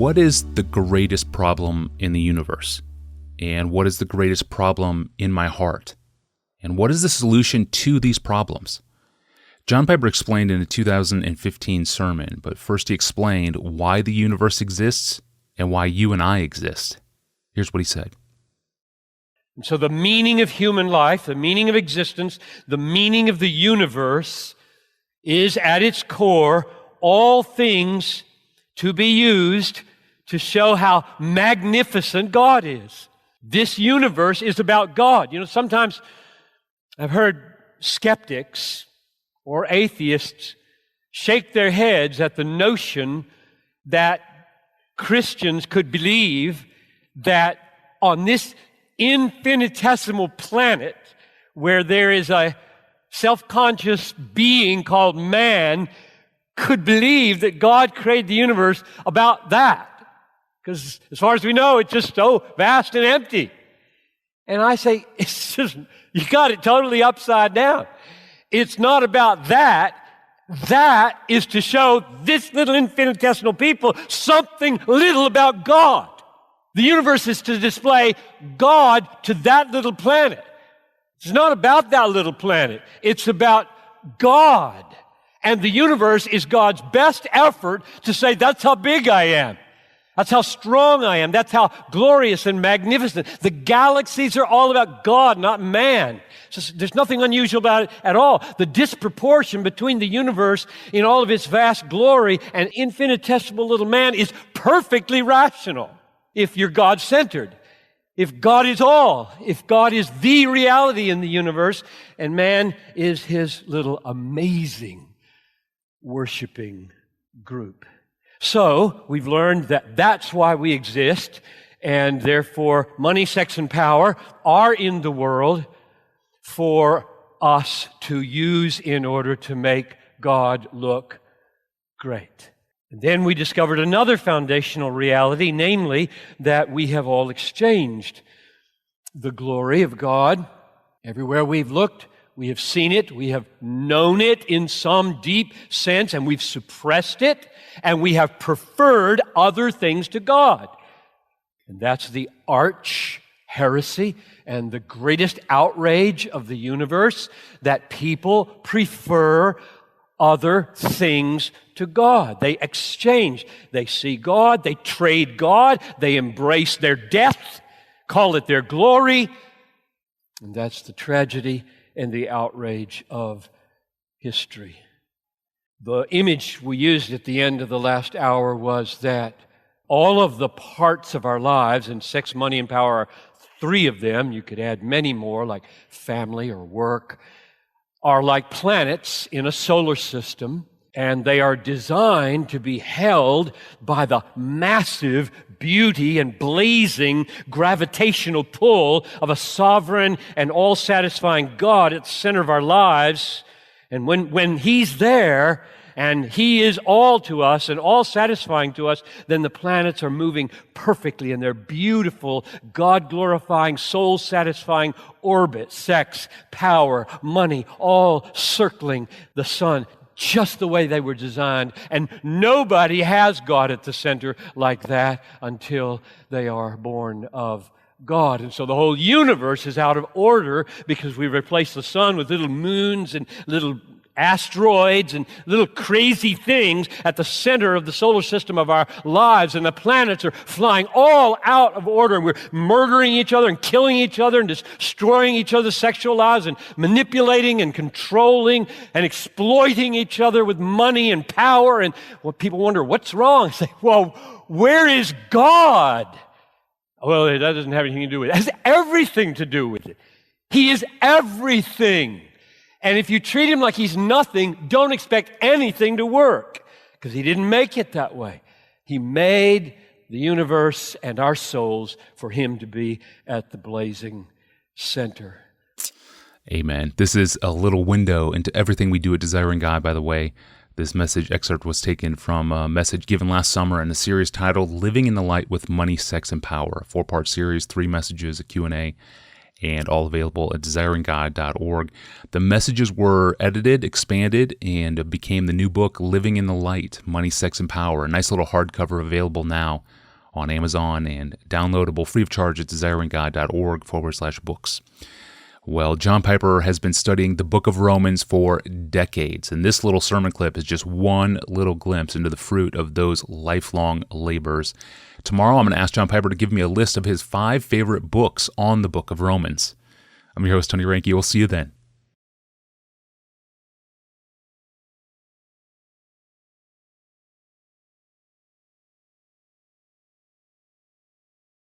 what is the greatest problem in the universe? And what is the greatest problem in my heart? And what is the solution to these problems? John Piper explained in a 2015 sermon, but first he explained why the universe exists and why you and I exist. Here's what he said. And so the meaning of human life, the meaning of existence, the meaning of the universe is at its core all things to be used to show how magnificent God is. This universe is about God. Sometimes I've heard skeptics or atheists shake their heads at the notion that Christians could believe that on this infinitesimal planet where there is a self-conscious being called man could believe that God created the universe about that. Because as far as we know, it's just so vast and empty. And I say, you got it totally upside down. It's not about that. That is to show this little infinitesimal people something little about God. The universe is to display God to that little planet. It's not about that little planet. It's about God. And the universe is God's best effort to say, that's how big I am. That's how strong I am. That's how glorious and magnificent. The galaxies are all about God, not man. There's nothing unusual about it at all. The disproportion between the universe in all of its vast glory and infinitesimal little man is perfectly rational if you're God-centered. If God is all, if God is the reality in the universe, and man is his little amazing worshiping group. So, we've learned that that's why we exist, and therefore money, sex, and power are in the world for us to use in order to make God look great. And then we discovered another foundational reality, namely that we have all exchanged the glory of God. Everywhere we've looked, we have seen it, we have known it in some deep sense, and we've suppressed it, and we have preferred other things to God. And that's the arch heresy and the greatest outrage of the universe, that people prefer other things to God. They exchange. They see God, they trade God, they embrace their death, call it their glory, and that's the tragedy and the outrage of history. The image we used at the end of the last hour was that all of the parts of our lives, and sex, money, and power are three of them, you could add many more like family or work, are like planets in a solar system, and they are designed to be held by the massive beauty and blazing gravitational pull of a sovereign and all-satisfying God at the center of our lives. And when He's there, and He is all to us and all satisfying to us, then the planets are moving perfectly in their beautiful, God-glorifying, soul-satisfying orbit. Sex, power, money, all circling the sun just the way they were designed. And nobody has God at the center like that until they are born of God. And so the whole universe is out of order because we replaced the sun with little moons and little asteroids and little crazy things at the center of the solar system of our lives, and the planets are flying all out of order, and we're murdering each other and killing each other and destroying each other's sexual lives and manipulating and controlling and exploiting each other with money and power. And well, people wonder, what's wrong? I say, well, where is God? Well, that doesn't have anything to do with it. It has everything to do with it. He is everything. And if you treat Him like He's nothing, don't expect anything to work, because He didn't make it that way. He made the universe and our souls for Him to be at the blazing center. Amen. This is a little window into everything we do at Desiring God, by the way. This message excerpt was taken from a message given last summer in a series titled Living in the Light with Money, Sex, and Power, a 4-part series, 3 messages, a Q&A. and all available at desiringgod.org. The messages were edited, expanded, and became the new book, Living in the Light, Money, Sex, and Power. A nice little hardcover available now on Amazon and downloadable free of charge at desiringgod.org/books. Well, John Piper has been studying the book of Romans for decades, and this little sermon clip is just one little glimpse into the fruit of those lifelong labors. Tomorrow, I'm going to ask John Piper to give me a list of his 5 favorite books on the book of Romans. I'm your host, Tony Reinke. We'll see you then.